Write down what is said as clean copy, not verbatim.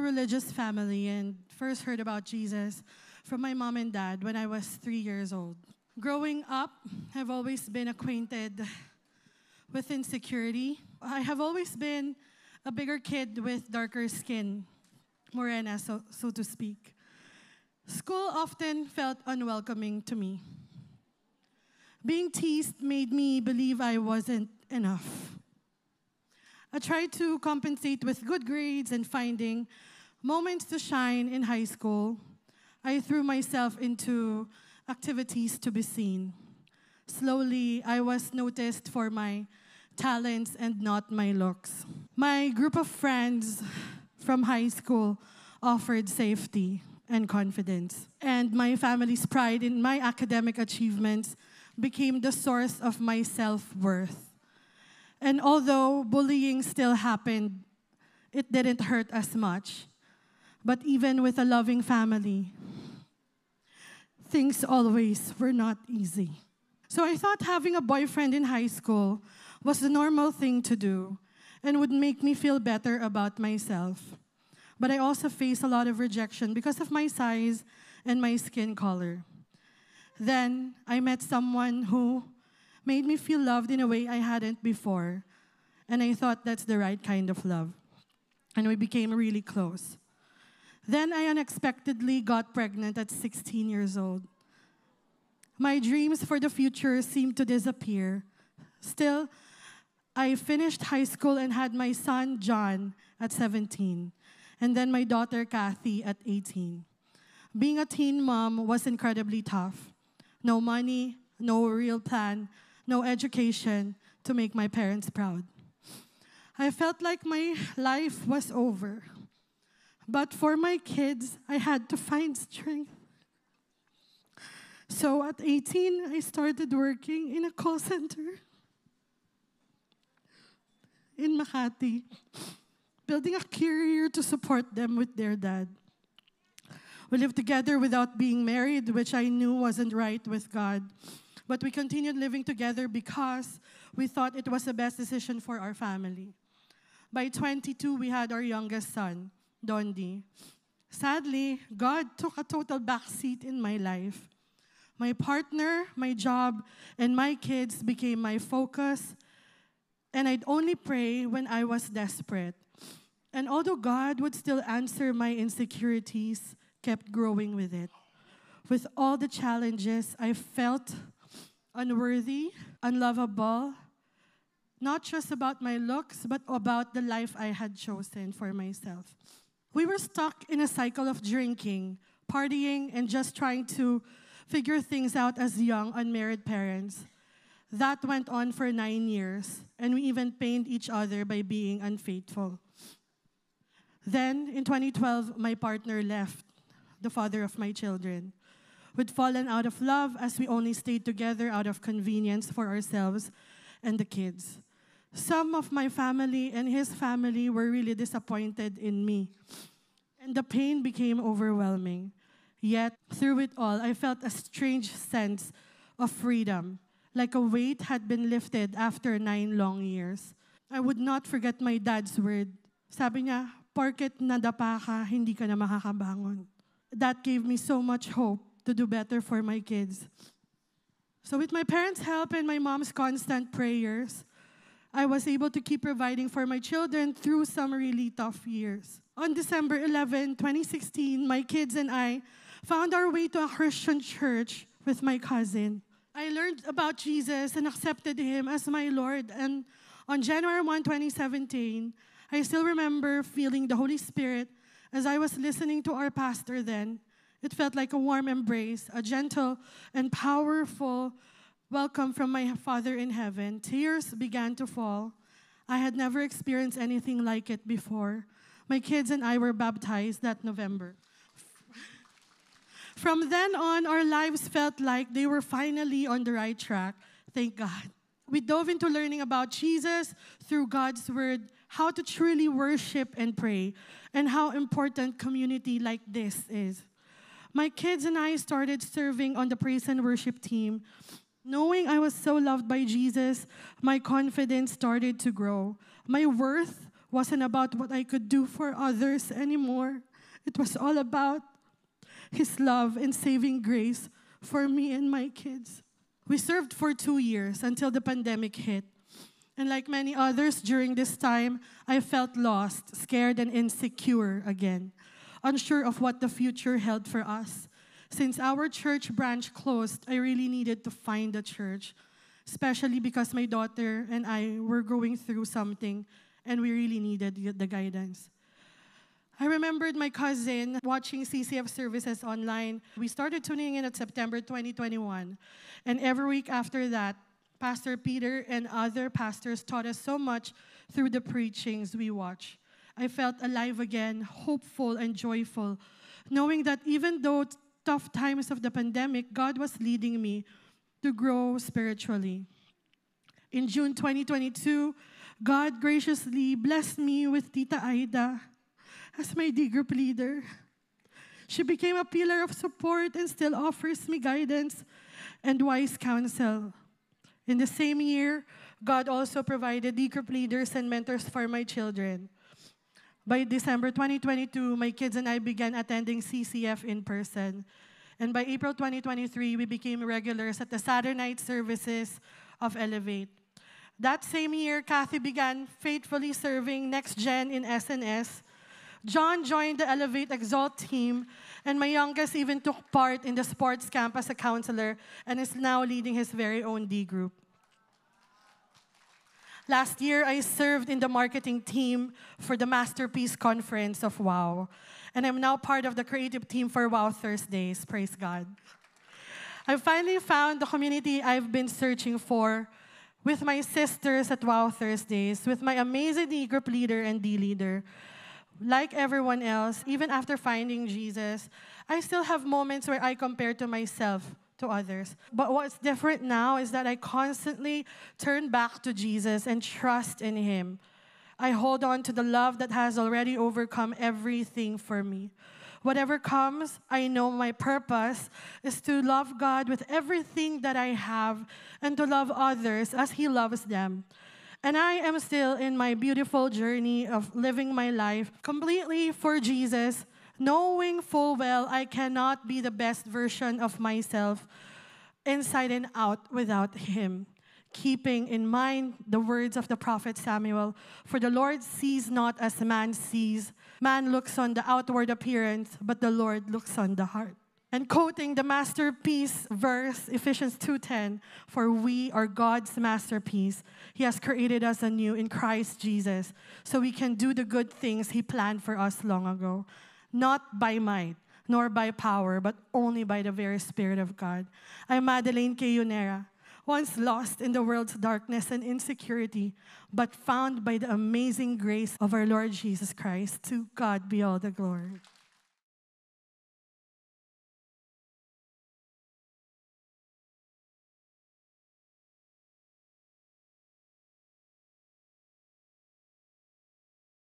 religious family and first heard about Jesus from my mom and dad when I was 3 years old. Growing up, I've always been acquainted with insecurity. I have always been a bigger kid with darker skin, morena, so to speak. School often felt unwelcoming to me. Being teased made me believe I wasn't enough. I tried to compensate with good grades and finding moments to shine in high school. I threw myself into activities to be seen. Slowly, I was noticed for my talents and not my looks. My group of friends from high school offered safety and confidence. And my family's pride in my academic achievements became the source of my self-worth. And although bullying still happened, it didn't hurt as much. But even with a loving family, things always were not easy. So I thought having a boyfriend in high school was the normal thing to do and would make me feel better about myself. But I also faced a lot of rejection because of my size and my skin color. Then I met someone who made me feel loved in a way I hadn't before. And I thought that's the right kind of love. And we became really close. Then I unexpectedly got pregnant at 16 years old. My dreams for the future seemed to disappear. Still, I finished high school and had my son, John, at 17. And then my daughter, Kathy, at 18. Being a teen mom was incredibly tough. No money, no real plan, no education to make my parents proud. I felt like my life was over. But for my kids, I had to find strength. So at 18, I started working in a call center in Makati, building a career to support them with their dad. We lived together without being married, which I knew wasn't right with God. But we continued living together because we thought it was the best decision for our family. By 22, we had our youngest son, Dondi. Sadly, God took a total backseat in my life. My partner, my job, and my kids became my focus, and I'd only pray when I was desperate. And although God would still answer my insecurities, kept growing with it. With all the challenges, I felt unworthy, unlovable, not just about my looks, but about the life I had chosen for myself. We were stuck in a cycle of drinking, partying, and just trying to figure things out as young, unmarried parents. That went on for 9 years, and we even pained each other by being unfaithful. Then, in 2012, my partner left, the father of my children. We'd fallen out of love as we only stayed together out of convenience for ourselves and the kids. Some of my family and his family were really disappointed in me, and the pain became overwhelming. Yet, through it all, I felt a strange sense of freedom, like a weight had been lifted after 9 long years. I would not forget my dad's word. Sabi niya, "Porket nadapa ka, hindi ka na makakabangon." That gave me so much hope to do better for my kids. So with my parents' help and my mom's constant prayers, I was able to keep providing for my children through some really tough years. On December 11, 2016, my kids and I found our way to a Christian church with my cousin. I learned about Jesus and accepted him as my Lord. And on January 1, 2017, I still remember feeling the Holy Spirit as I was listening to our pastor then. It felt like a warm embrace, a gentle and powerful welcome from my Father in heaven. Tears began to fall. I had never experienced anything like it before. My kids and I were baptized that November. From then on, our lives felt like they were finally on the right track. Thank God. We dove into learning about Jesus through God's Word, how to truly worship and pray, and how important community like this is. My kids and I started serving on the praise and worship team. Knowing I was so loved by Jesus, my confidence started to grow. My worth wasn't about what I could do for others anymore. It was all about His love and saving grace for me and my kids. We served for 2 years until the pandemic hit. And like many others during this time, I felt lost, scared, and insecure again, unsure of what the future held for us. Since our church branch closed, I really needed to find a church, especially because my daughter and I were going through something and we really needed the guidance. I remembered my cousin watching CCF services online. We started tuning in at September 2021. And every week after that, Pastor Peter and other pastors taught us so much through the preachings we watched. I felt alive again, hopeful and joyful, knowing that even though tough times of the pandemic, God was leading me to grow spiritually. In June 2022, God graciously blessed me with Tita Aida as my D group leader. She became a pillar of support and still offers me guidance and wise counsel. In the same year, God also provided D group leaders and mentors for my children. By December 2022, my kids and I began attending CCF in person. And by April 2023, we became regulars at the Saturday night services of Elevate. That same year, Kathy began faithfully serving Next Gen in SNS. John joined the Elevate Exalt team, and my youngest even took part in the sports camp as a counselor and is now leading his very own D group. Last year, I served in the marketing team for the Masterpiece Conference of WOW, and I'm now part of the creative team for WOW Thursdays. Praise God. I finally found the community I've been searching for with my sisters at WOW Thursdays, with my amazing D group leader and D leader. Like everyone else, even after finding Jesus, I still have moments where I compare to myself, to others. But what's different now is that I constantly turn back to Jesus and trust in Him. I hold on to the love that has already overcome everything for me. Whatever comes, I know my purpose is to love God with everything that I have and to love others as He loves them. And I am still in my beautiful journey of living my life completely for Jesus, knowing full well I cannot be the best version of myself inside and out without Him. Keeping in mind the words of the prophet Samuel, "For the Lord sees not as man sees. Man looks on the outward appearance, but the Lord looks on the heart." And quoting the masterpiece verse, Ephesians 2:10, "For we are God's masterpiece. He has created us anew in Christ Jesus, so we can do the good things He planned for us long ago. Not by might, nor by power, but only by the very Spirit of God." I'm Madeleine K. Yunera, once lost in the world's darkness and insecurity, but found by the amazing grace of our Lord Jesus Christ. To God be all the glory.